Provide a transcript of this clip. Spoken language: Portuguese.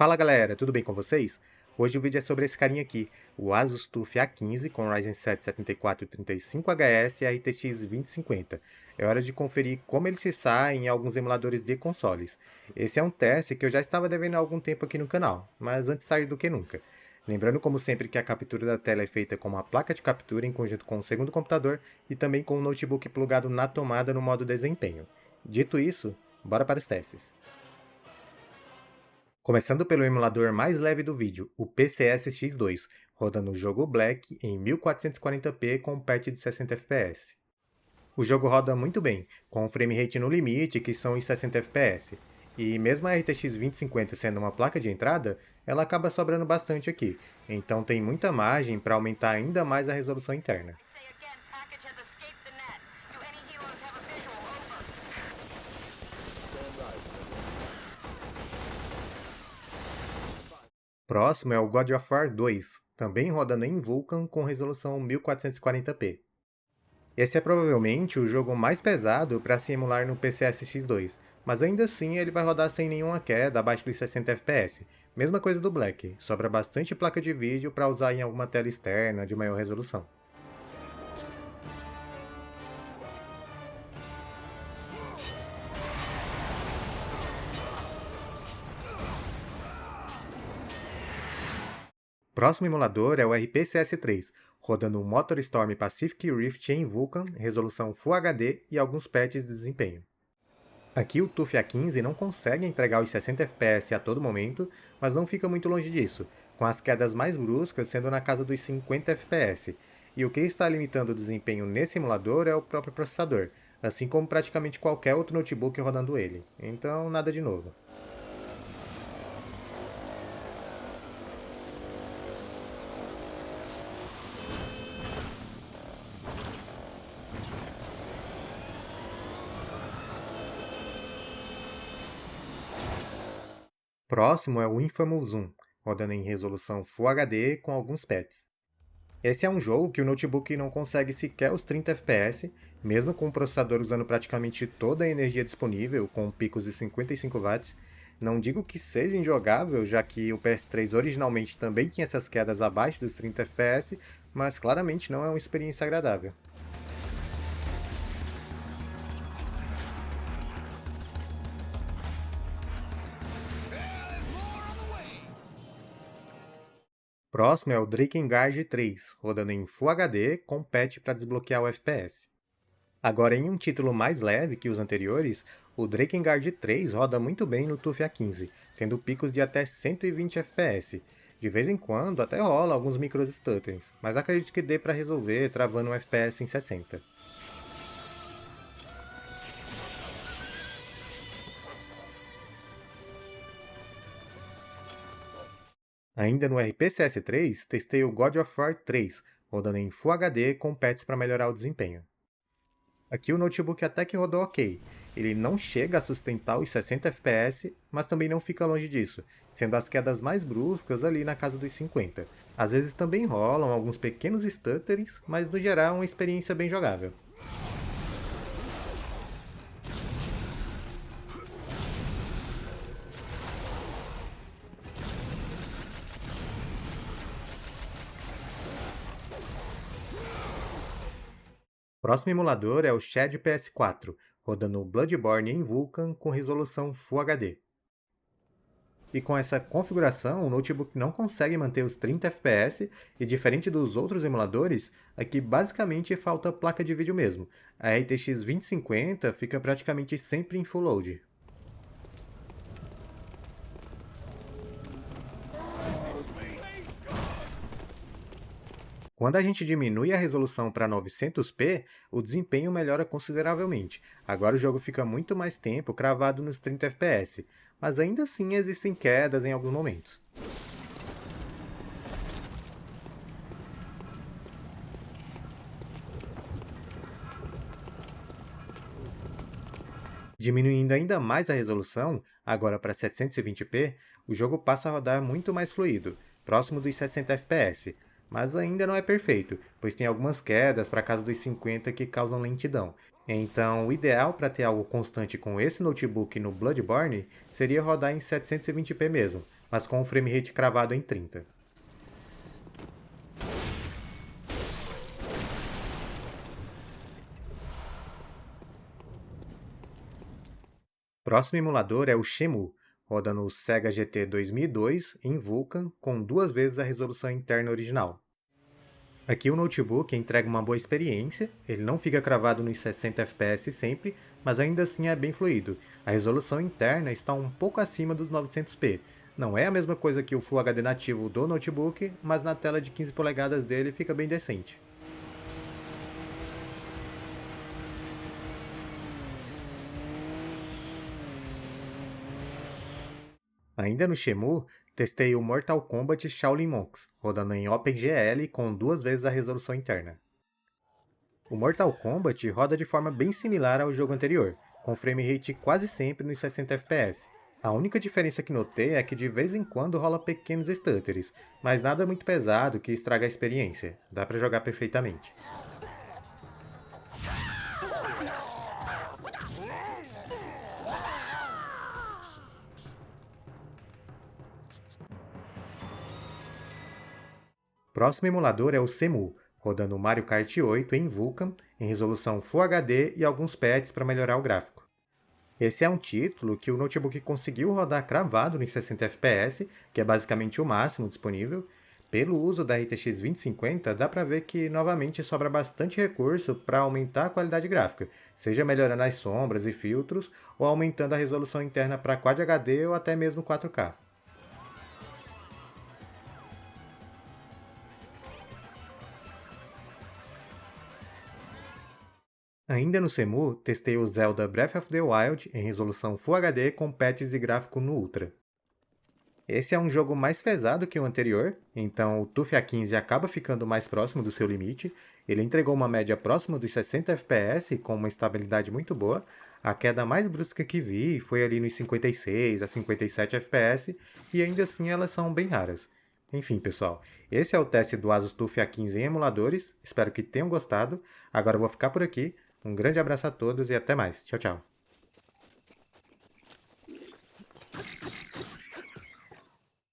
Fala galera, tudo bem com vocês? Hoje o vídeo é sobre esse carinha aqui, o Asus TUF A15 com Ryzen 7 7435HS e RTX 2050. É hora de conferir como ele se sai em alguns emuladores de consoles. Esse é um teste que eu já estava devendo há algum tempo aqui no canal, mas antes tarde do que nunca. Lembrando como sempre que a captura da tela é feita com uma placa de captura em conjunto com o segundo computador e também com o notebook plugado na tomada no modo desempenho. Dito isso, bora para os testes. Começando pelo emulador mais leve do vídeo, o PCS-X2, rodando o jogo Black em 1440p com patch de 60 fps. O jogo roda muito bem, com o frame rate no limite, que são os 60 fps. E mesmo a RTX 2050 sendo uma placa de entrada, ela acaba sobrando bastante aqui, então tem muita margem para aumentar ainda mais a resolução interna. Próximo é o God of War 2, também rodando em Vulkan com resolução 1440p. Esse é provavelmente o jogo mais pesado para se emular no PCS-X2, mas ainda assim ele vai rodar sem nenhuma queda abaixo dos 60 fps. Mesma coisa do Black, sobra bastante placa de vídeo para usar em alguma tela externa de maior resolução. Próximo emulador é o RPCS3, rodando o MotorStorm Pacific Rift em Vulkan, resolução Full HD e alguns patches de desempenho. Aqui o TUF A15 não consegue entregar os 60 fps a todo momento, mas não fica muito longe disso, com as quedas mais bruscas sendo na casa dos 50 fps. E o que está limitando o desempenho nesse emulador é o próprio processador, assim como praticamente qualquer outro notebook rodando ele. Então, nada de novo. Próximo é o Infamous 1, rodando em resolução Full HD com alguns patches. Esse é um jogo que o notebook não consegue sequer os 30 fps, mesmo com o processador usando praticamente toda a energia disponível, com picos de 55 watts. Não digo que seja injogável, já que o PS3 originalmente também tinha essas quedas abaixo dos 30 fps, mas claramente não é uma experiência agradável. Próximo é o Drakengard 3, rodando em Full HD com patch para desbloquear o FPS. Agora, em um título mais leve que os anteriores, o Drakengard 3 roda muito bem no TUF A15, tendo picos de até 120 fps. De vez em quando até rola alguns microstutterings, mas acredito que dê para resolver travando um FPS em 60. Ainda no RPCS3, testei o God of War 3, rodando em Full HD com patches para melhorar o desempenho. Aqui o notebook até que rodou ok. Ele não chega a sustentar os 60 fps, mas também não fica longe disso, sendo as quedas mais bruscas ali na casa dos 50. Às vezes também rolam alguns pequenos stutterings, mas no geral é uma experiência bem jogável. Próximo emulador é o Shed PS4, rodando o Bloodborne em Vulkan com resolução Full HD. E com essa configuração, o notebook não consegue manter os 30 fps e, diferente dos outros emuladores, aqui basicamente falta placa de vídeo mesmo. A RTX 2050 fica praticamente sempre em Full Load. Quando a gente diminui a resolução para 900p, o desempenho melhora consideravelmente. Agora o jogo fica muito mais tempo cravado nos 30 fps, mas ainda assim existem quedas em alguns momentos. Diminuindo ainda mais a resolução, agora para 720p, o jogo passa a rodar muito mais fluido, próximo dos 60 fps, mas ainda não é perfeito, pois tem algumas quedas para casa dos 50 que causam lentidão. Então, o ideal para ter algo constante com esse notebook no Bloodborne seria rodar em 720p mesmo, mas com o frame rate cravado em 30. Próximo emulador é o Shenmue, roda no Sega GT 2002 em Vulkan com 2 vezes a resolução interna original. Aqui o notebook entrega uma boa experiência, ele não fica cravado nos 60 FPS sempre, mas ainda assim é bem fluido. A resolução interna está um pouco acima dos 900p. Não é a mesma coisa que o Full HD nativo do notebook, mas na tela de 15 polegadas dele fica bem decente. Ainda no Shenmue, testei o Mortal Kombat Shaolin Monks, rodando em OpenGL com 2 vezes a resolução interna. O Mortal Kombat roda de forma bem similar ao jogo anterior, com frame rate quase sempre nos 60 FPS. A única diferença que notei é que de vez em quando rola pequenos stutteres, mas nada muito pesado que estraga a experiência, dá pra jogar perfeitamente. Próximo emulador é o Cemu, rodando o Mario Kart 8 em Vulkan, em resolução Full HD e alguns patches para melhorar o gráfico. Esse é um título que o notebook conseguiu rodar cravado nos 60 FPS, que é basicamente o máximo disponível. Pelo uso da RTX 2050, dá para ver que novamente sobra bastante recurso para aumentar a qualidade gráfica, seja melhorando as sombras e filtros ou aumentando a resolução interna para Quad HD ou até mesmo 4K. Ainda no Cemu, testei o Zelda Breath of the Wild em resolução Full HD com patches de gráfico no Ultra. Esse é um jogo mais pesado que o anterior, então o TUF A15 acaba ficando mais próximo do seu limite. Ele entregou uma média próxima dos 60 FPS com uma estabilidade muito boa. A queda mais brusca que vi foi ali nos 56 a 57 FPS e ainda assim elas são bem raras. Enfim, pessoal, esse é o teste do Asus TUF A15 em emuladores. Espero que tenham gostado. Agora eu vou ficar por aqui. Um grande abraço a todos e até mais. Tchau, tchau.